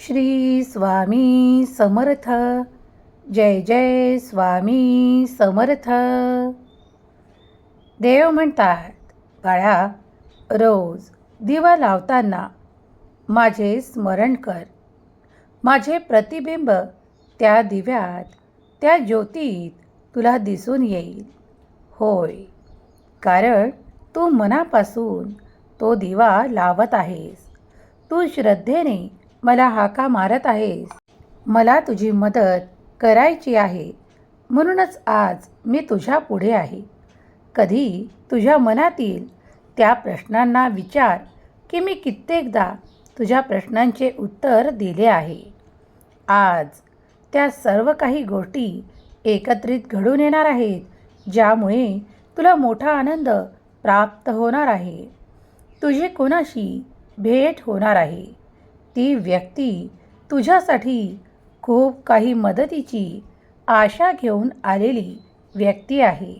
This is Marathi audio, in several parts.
श्री स्वामी समर्थ. जय जय स्वामी समर्थ. देव म्हणतात, बाळा, रोज दिवा लावताना माझे स्मरण कर. माझे प्रतिबिंब त्या दिव्यात, त्या ज्योतीत तुला दिसून येईल. होय, कारण तू मनापासून तो दिवा लावत आहेस. तू श्रद्धेने मला हाका मारत आहेस. मला तुझी मदत करायची आहे, म्हणूनच आज मी तुझ्या पुढे आहे. कधी तुझ्या मनातील त्या प्रश्नांना विचार की मी कित्येकदा तुझ्या प्रश्नांचे उत्तर दिले आहे. आज त्या सर्व काही गोष्टी एकत्रित घडून येणार आहेत, ज्यामुळे तुला मोठा आनंद प्राप्त होणार आहे. तुझी कोणाशी भेट होणार आहे. ती व्यक्ती तुझ्यासाठी खूप काही मदतीची आशा घेऊन आलेली व्यक्ती आहे.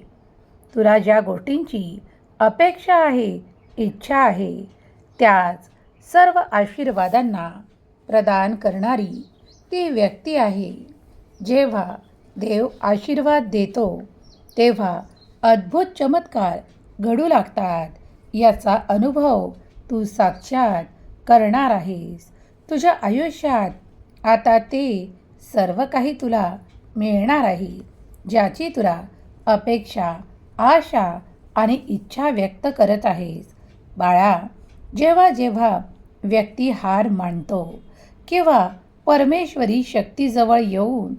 तुला ज्या गोष्टींची अपेक्षा आहे, इच्छा आहे, त्याच सर्व आशीर्वादांना प्रदान करणारी ती व्यक्ती आहे. जेव्हा देव आशीर्वाद देतो तेव्हा अद्भुत चमत्कार घडू लागतात. याचा अनुभव तू साक्षात करणार आहेस. तुझ्या आयुष्यात आता ते सर्व काही तुला मिळणार आहे, ज्याची तुला अपेक्षा, आशा आणि इच्छा व्यक्त करत आहेस. बाळा, जेव्हा जेव्हा व्यक्ती हार मानतो किंवा परमेश्वरी शक्तीजवळ येऊन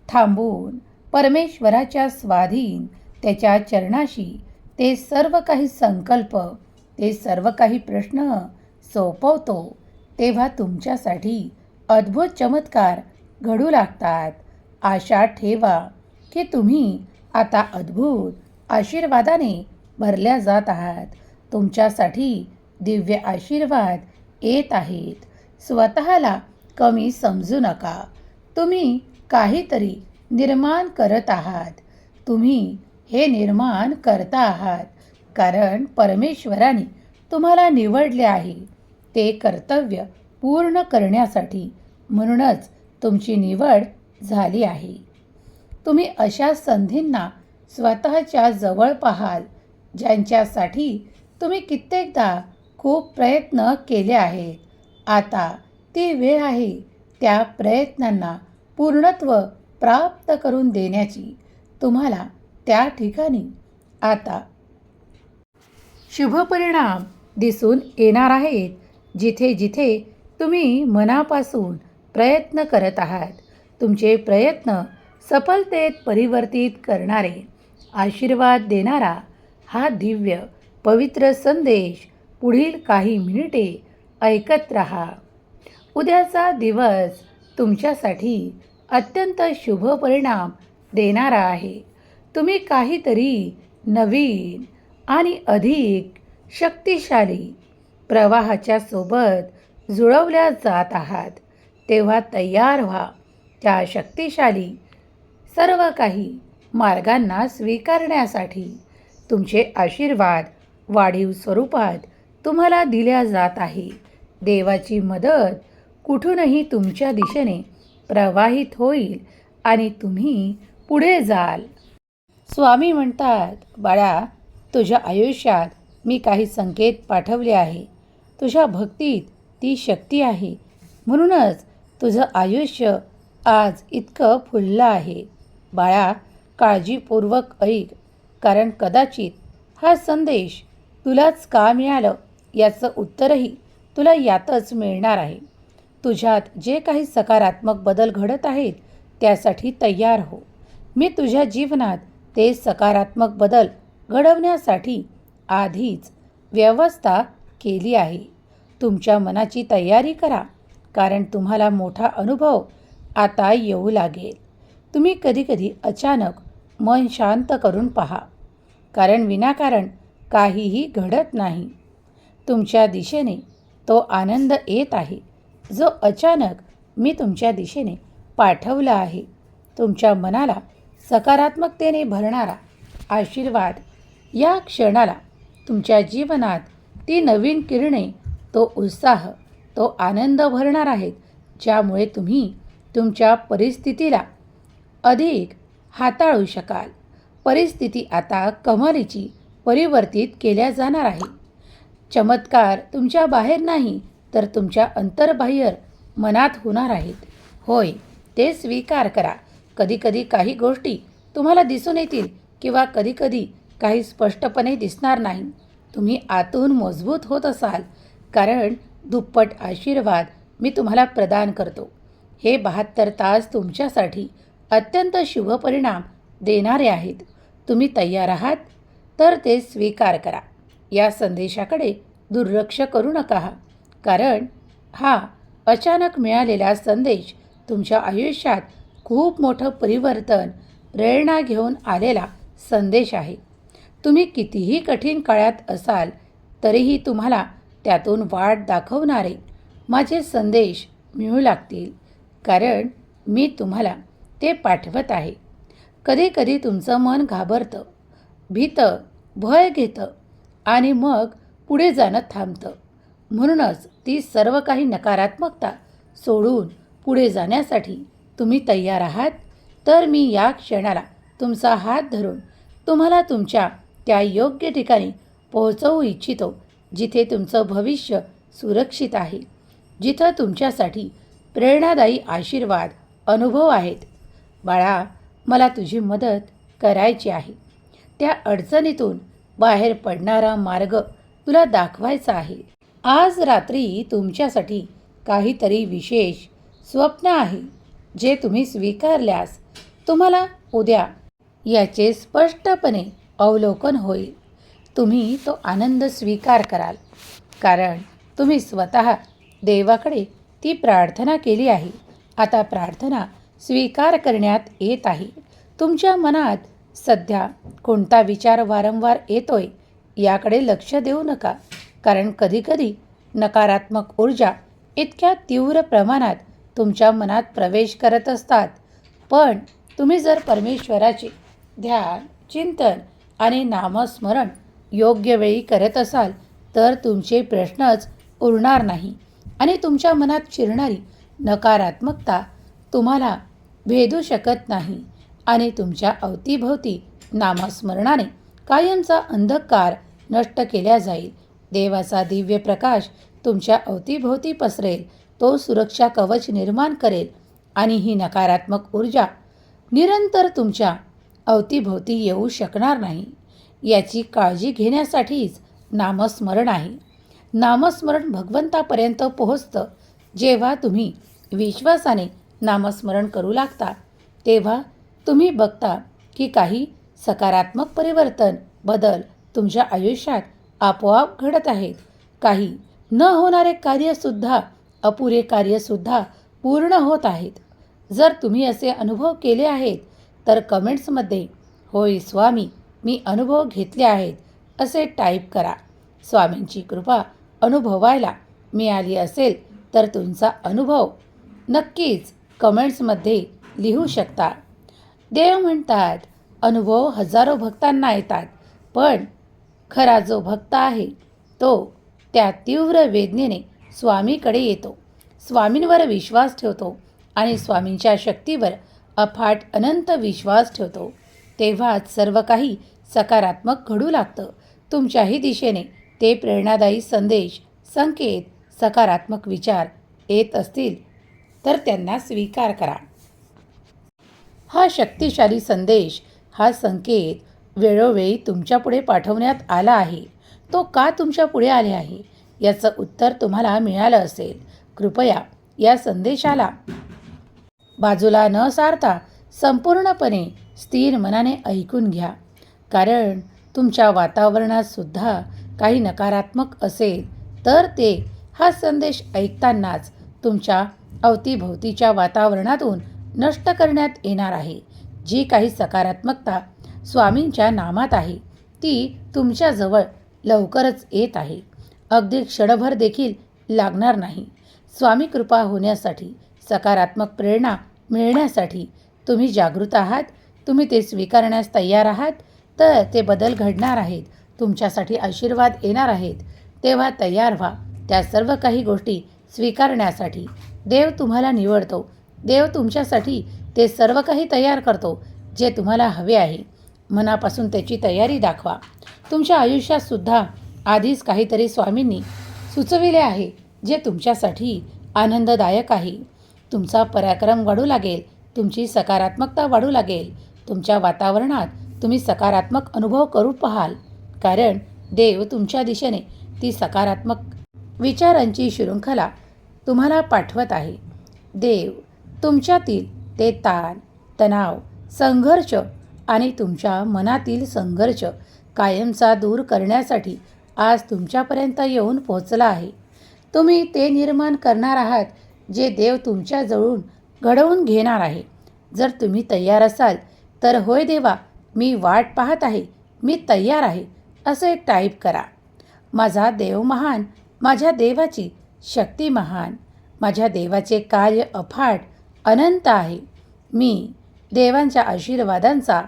थांबून परमेश्वराच्या स्वाधीन त्याच्या चरणाशी ते सर्व काही संकल्प, ते सर्व काही प्रश्न सोपवतो, तेव्हा तुमच्यासाठी अद्भुत चमत्कार घडू लागतात. आशा ठेवा की तुम्ही आता अद्भुत आशीर्वादाने भरल्या जात आहात. तुमच्यासाठी दिव्य आशीर्वाद येत आहेत. स्वतःला कमी समजू नका. तुम्ही काहीतरी निर्माण करत आहात. तुम्ही हे निर्माण करता आहात कारण परमेश्वराने तुम्हाला निवडले आहे ते कर्तव्य पूर्ण करण्यासाठी. म्हणूनच तुमची निवड झाली आहे. तुम्ही अशा संधींना स्वतःच्या जवळ पाहाल ज्यांच्यासाठी तुम्ही कित्येकदा खूप प्रयत्न केले आहेत. आता ती वेळ आहे त्या प्रयत्नांना पूर्णत्व प्राप्त करून देण्याची. तुम्हाला त्या ठिकाणी आता शुभ परिणाम दिसून येणार आहेत. जिथे जिथे तुम्ही मनापासून प्रयत्न करत आहात, तुमचे प्रयत्न सफलतेत परिवर्तित करणारे, आशीर्वाद देणारा हा दिव्य पवित्र संदेश पुढील काही मिनिटे ऐकत रहा. उद्याचा दिवस तुमच्यासाठी अत्यंत शुभ परिणाम देणारा आहे. तुम्ही काहीतरी नवीन आणि अधिक शक्तिशाली प्रवाहाच्या सोबत जुळवल्या जात आहात. तेव्हा तयार व्हा त्या शक्तिशाली सर्व काही मार्गांना स्वीकारण्यासाठी. तुमचे आशीर्वाद वाढीव स्वरूपात तुम्हाला दिल्या जात आहे. देवाची मदत कुठूनही तुमच्या दिशेने प्रवाहित होईल आणि तुम्ही पुढे जाल. स्वामी म्हणतात, बाळा, तुझ्या आयुष्यात मी काही संकेत पाठवले आहे. तुझ्या भक्तीत ती शक्ती आहे, म्हणूनच तुझं आयुष्य आज इतकं फुललं आहे. बाळा, काळजीपूर्वक ऐक, कारण कदाचित हा संदेश तुलाच का मिळालं याचं उत्तरही तुला यातच मिळणार आहे. तुझ्यात जे काही सकारात्मक बदल घडत आहेत त्यासाठी तयार हो. मी तुझ्या जीवनात ते सकारात्मक बदल घडवण्यासाठी आधीच व्यवस्था केली आहे. तुमच्या मनाची तयारी करा, कारण तुम्हाला मोठा अनुभव आता येऊ लागेल. तुम्ही कधीकधी अचानक मन शांत करून पहा, कारण विनाकारण काहीही घडत नाही. तुमच्या दिशेने तो आनंद येत आहे जो अचानक मी तुमच्या दिशेने पाठवला आहे. तुमच्या मनाला सकारात्मकतेने भरणारा आशीर्वाद या क्षणाला तुमच्या जीवनात ती नवीन किरणे, तो उत्साह, तो आनंद भरणार आहेत. ज्यामुळे तुम्ही तुमच्या परिस्थितीला अधिक हाताळू शकाल. परिस्थिती आता कमालीची परिवर्तित केल्या जाणार आहे. चमत्कार तुमच्या बाहेर नाही तर तुमच्या अंतर्बाह्य मनात होणार आहेत. होय, ते स्वीकार करा. कधीकधी काही गोष्टी तुम्हाला दिसून येतील किंवा कधीकधी काही स्पष्टपणे दिसणार नाही. तुम्ही आतून मजबूत होत असाल कारण दुप्पट आशीर्वाद मी तुम्हाला प्रदान करतो. हे 72 तास तुमच्यासाठी अत्यंत शुभ परिणाम देणारे आहेत. तुम्ही तयार आहात तर ते स्वीकार करा. या संदेशाकडे दुर्लक्ष करू नका, कारण हा अचानक मिळालेला संदेश तुमच्या आयुष्यात खूप मोठं परिवर्तन प्रेरणा घेऊन आलेला संदेश आहे. तुम्ही कितीही कठीण काळात असाल तरीही तुम्हाला त्यातून वाट दाखवणारे माझे संदेश मिळू लागतील, कारण मी तुम्हाला ते पाठवत आहे. कधीकधी तुमचं मन घाबरतं, भीतं, भय घेतं आणि मग पुढे जाणं थांबतं. म्हणूनच ती सर्व काही नकारात्मकता सोडून पुढे जाण्यासाठी तुम्ही तयार आहात तर मी या क्षणाला तुमचा हात धरून तुम्हाला तुमच्या त्या योग्य ठिकाणी पोहोचवू इच्छितो, जिथे तुमचं भविष्य सुरक्षित आहे, जिथं तुमच्यासाठी प्रेरणादायी आशीर्वाद अनुभव आहेत. बाळा, मला तुझी मदत करायची आहे. त्या अडचणीतून बाहेर पडणारा मार्ग तुला दाखवायचा आहे. आज रात्री तुमच्यासाठी काहीतरी विशेष स्वप्न आहे, जे तुम्ही स्वीकारल्यास तुम्हाला उद्या याचे स्पष्टपणे अवलोकन होईल. तुम्ही तो आनंद स्वीकार कराल, कारण तुम्ही स्वतः देवाकडे ती प्रार्थना केली आहे. आता प्रार्थना स्वीकार करण्यात येत आहे. तुमच्या मनात सध्या कोणता विचार वारंवार येतोय याकडे लक्ष देऊ नका, कारण कधीकधी नकारात्मक ऊर्जा इतक्या तीव्र प्रमाणात तुमच्या मनात प्रवेश करत असतात. पण तुम्ही जर परमेश्वराचे ध्यान, चिंतन आणि नामस्मरण योग्य वेळी करत असाल तर तुमचे प्रश्नच उरणार नाही आणि तुमच्या मनात शिरणारी नकारात्मकता तुम्हाला भेदू शकत नाही आणि तुमच्या अवतीभोवती नामस्मरणाने कायमचा अंधकार नष्ट केला जाईल. देवाचा दिव्य प्रकाश तुमच्या अवतीभोवती पसरेल. तो सुरक्षा कवच निर्माण करेल आणि ही नकारात्मक ऊर्जा निरंतर तुमच्या अवतीभोवती येऊ शकणार नाही. याची काळजी घेण्यासाठीच नामस्मरण आहे. नामस्मरण भगवंतापर्यंत पोहोचतं. जेव्हा तुम्ही विश्वासाने नामस्मरण करू लागता तेव्हा तुम्ही बघता की काही सकारात्मक परिवर्तन, बदल तुमच्या आयुष्यात आपोआप घडत आहेत. काही न होणारे कार्यसुद्धा, अपुरे कार्यसुद्धा पूर्ण होत आहेत. जर तुम्ही असे अनुभव केले आहेत तर कमेंट्समध्ये होय स्वामी, मी अनुभव घेतले आहेत असे टाईप करा. स्वामींची कृपा अनुभवायला मिळाली असेल तर तुमचा अनुभव नक्कीच कमेंट्समध्ये लिहू शकता. देव म्हणतात, अनुभव हजारो भक्तांना येतात, पण खरा जो भक्त आहे तो त्या तीव्र वेदनेने स्वामीकडे येतो, स्वामींवर विश्वास ठेवतो आणि स्वामींच्या शक्तीवर अफाट अनंत विश्वास ठेवतो. तेव्हाच सर्व काही सकारात्मक घडू लागतं. तुमच्याही दिशेने ते प्रेरणादायी संदेश, संकेत, सकारात्मक विचार येत असतील तर त्यांना स्वीकार करा. हा शक्तिशाली संदेश, हा संकेत वेळोवेळी तुमच्यापुढे पाठवण्यात आला आहे. तो का तुमच्या पुढे आले आहे याचं उत्तर तुम्हाला मिळालं असेल. कृपया या संदेशाला बाजूला न सारता संपूर्णपणे स्थिर मनाने ऐकून घ्या, कारण तुमच्या वातावरणात सुद्धा काही नकारात्मक असेल तर ते हा संदेश ऐकतानाच तुमच्या अवतीभोवतीच्या वातावरणातून नष्ट करण्यात येणार आहे. जी काही सकारात्मकता स्वामींच्या नामात आहे ती तुमच्याजवळ लवकरच येत आहे. अगदी क्षणभर देखील लागणार नाही. स्वामी कृपा होण्यासाठी, सकारात्मक प्रेरणा मिळण्यासाठी तुम्ही जागृत आहात. तुम्ही ते स्वीकारण्यास तयार आहात तर ते बदल घडणार आहेत. तुमच्यासाठी आशीर्वाद येणार आहेत. तेव्हा तयार व्हा त्या सर्व काही गोष्टी स्वीकारण्यासाठी. देव तुम्हाला निवडतो. देव तुमच्यासाठी ते सर्व काही तयार करतो जे तुम्हाला हवे आहे. मनापासून त्याची तयारी दाखवा. तुमच्या आयुष्यात सुद्धा आधीच काहीतरी स्वामींनी सुचविले आहे जे तुमच्यासाठी आनंददायक आहे. तुमचा पराक्रम वाढू लागेल. तुमची सकारात्मकता वाढू लागेल. तुमच्या वातावरणात तुम्ही सकारात्मक अनुभव करू पाहाल. कारण देव तुमच्या दिशेने ती सकारात्मक विचारांची शृंखला तुम्हाला पाठवत आहे. देव तुमच्यातील ते ताण, तणाव, संघर्ष आणि तुमच्या मनातील संघर्ष कायमचा दूर करण्यासाठी आज तुमच्यापर्यंत येऊन पोहोचला आहे. तुम्ही ते निर्माण करणार आहात जे देव तुमच्याजवळून घडवून घेणार आहे. जर तुम्ही तयार असाल तर होय देवा, मी वाट पाहत आहे, मी तयार आहे असे टाईप करा. माझा देव महान, माझ्या देवाची शक्ती महान, माझ्या देवाचे कार्य अफाट अनंत आहे. मी देवांच्या आशीर्वादांचा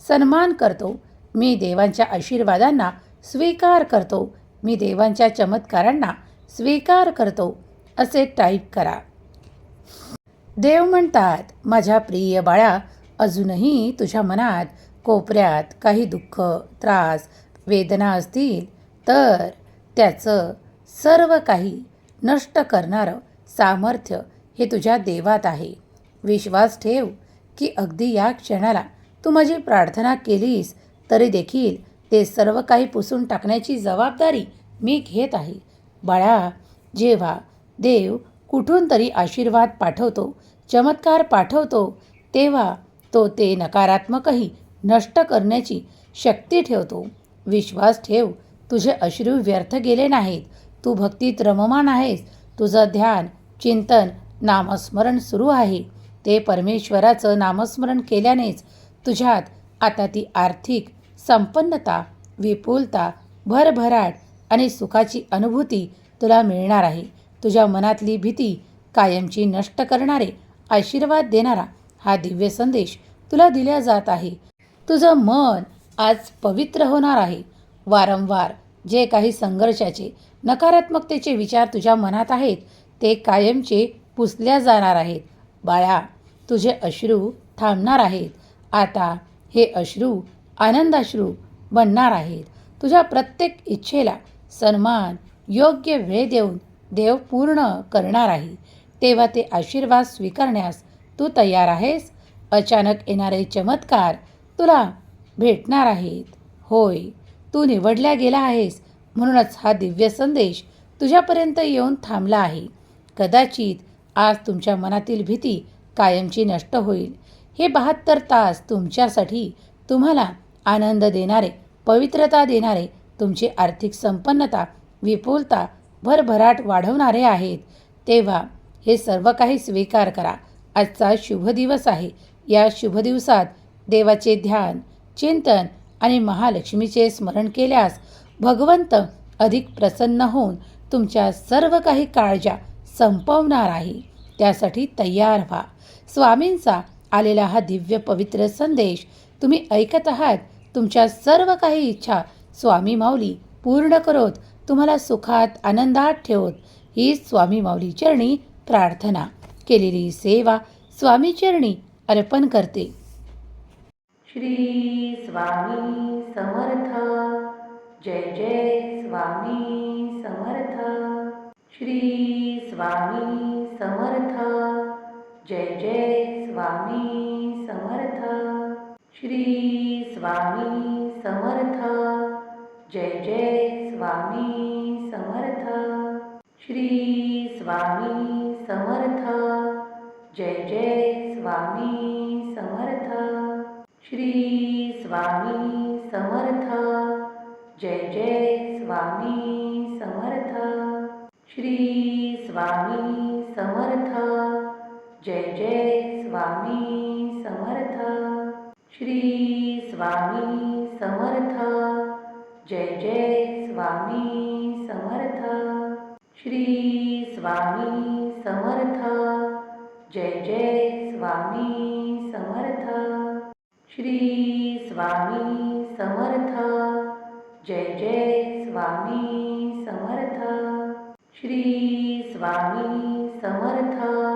सन्मान करतो. मी देवांच्या आशीर्वादांना स्वीकार करतो. मी देवांच्या चमत्कारांना स्वीकार करतो असे टाईप करा. देव म्हणतात, माझ्या प्रिय बाळा, अजूनही तुझ्या मनात कोपऱ्यात काही दुःख, त्रास, वेदना असतील तर त्याचं सर्व काही नष्ट करणारं सामर्थ्य हे तुझ्या देवात आहे. विश्वास ठेव की अगदी या क्षणाला तू माझी प्रार्थना केलीस तरी देखील ते सर्व काही पुसून टाकण्याची जबाबदारी मी घेत आहे. बाळा, जेव्हा देव कुठून तरी आशीर्वाद पाठवतो, चमत्कार पाठवतो, तेव्हा तो ते नकारात्मकही नष्ट करण्याची शक्ती ठेवतो. विश्वास ठेव, तुझे अश्रू व्यर्थ गेले नाहीत. तू भक्तीत रममान आहेस. तुझं ध्यान, चिंतन, नामस्मरण सुरू आहे. ते परमेश्वराचं नामस्मरण केल्यानेच तुझ्यात आता ती आर्थिक संपन्नता, विपुलता, भरभराट आणि सुखाची अनुभूती तुला मिळणार आहे. तुझ्या मनातली भीती कायमची नष्ट करणारे, आशीर्वाद देणारा हा दिव्य संदेश तुला दिला जात आहे. तुझं मन आज पवित्र होणार आहे. वारंवार जे काही संघर्षाचे, नकारात्मकतेचे विचार तुझ्या मनात आहेत ते कायमचे पुसल्या जाणार आहेत. बाळा, तुझे अश्रू थांबणार आहेत. आता हे अश्रू आनंदाश्रू बनणार आहेत. तुझ्या प्रत्येक इच्छेला सन्मान, योग्य वेळ देऊन देव पूर्ण करणार आहे. तेव्हा ते आशीर्वाद स्वीकारण्यास तू तयार आहेस? अचानक येणारे चमत्कार तुला भेटणार आहेत. होय, तू निवडल्या गेला आहेस. म्हणूनच हा दिव्य संदेश तुझ्यापर्यंत येऊन थांबला आहे. कदाचित आज तुमच्या मनातील भीती कायमची नष्ट होईल. हे 72 तास तुमच्यासाठी तुम्हाला आनंद देणारे, पवित्रता देणारे, तुमची आर्थिक संपन्नता, विपुलता, भरभराट वाढवणारे आहेत. तेव्हा हे सर्व काही स्वीकार करा. आजचा शुभ दिवस आहे. या शुभ दिवसात देवाचे ध्यान, चिंतन आणि महालक्ष्मीचे स्मरण केल्यास भगवंत अधिक प्रसन्न होऊन तुमच्या सर्व काही काळजा संपवणार आहे. त्यासाठी तयार व्हा. स्वामींचा आलेला हा दिव्य पवित्र संदेश तुम्ही ऐकत आहात. तुमच्या सर्व काही इच्छा स्वामी माऊली पूर्ण करोत, तुम्हाला सुखात, आनंदात ठेवत, ही स्वामी माऊली चरणी प्रार्थना. केलेली सेवा स्वामी चरणी अर्पण करते. श्री स्वामी समर्थ. जय जय स्वामी समर्थ. श्री स्वामी समर्थ. जय जय स्वामी समर्थ. श्री स्वामी समर्थ. जय जय स्वामी समर्थ. श्री स्वामी समर्थ. जय जय स्वामी समर्थ. श्री स्वामी समर्थ. जय जय स्वामी समर्थ. श्री स्वामी समर्थ. जय जय स्वामी समर्थ. श्री स्वामी समर्थ. जय जय स्वामी समर्थ. श्री स्वामी समर्थ. जय जय स्वामी समर्थ. श्री स्वामी समर्थ. जय जय स्वामी समर्थ. श्री स्वामी समर्थ.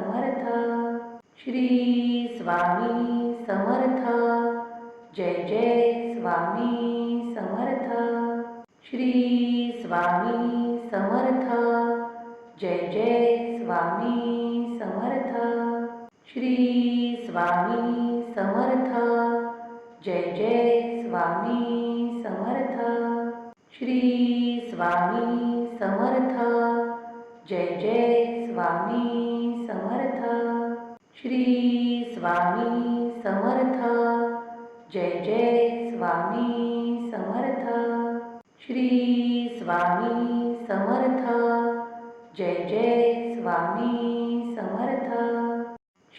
समर्थ. श्री स्वामी समर्थ. जय जय स्वामी समर्थ. श्री स्वामी समर्थ. जय जय स्वामी समर्थ. श्री स्वामी समर्थ. जय जय स्वामी समर्थ. श्री स्वामी समर्थ. जय जय स्वामी समर्थ. श्री स्वामी समर्थ. जय जय स्वामी समर्थ. श्री स्वामी समर्थ. जय जय स्वामी समर्थ.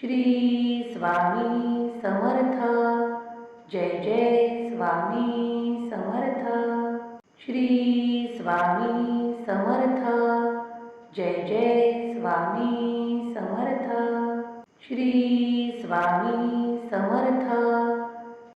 श्री स्वामी समर्थ. जय जय स्वामी समर्थ. श्री स्वामी समर्थ. जय जय स्वामी समर्थ. श्री स्वामी समर्थ.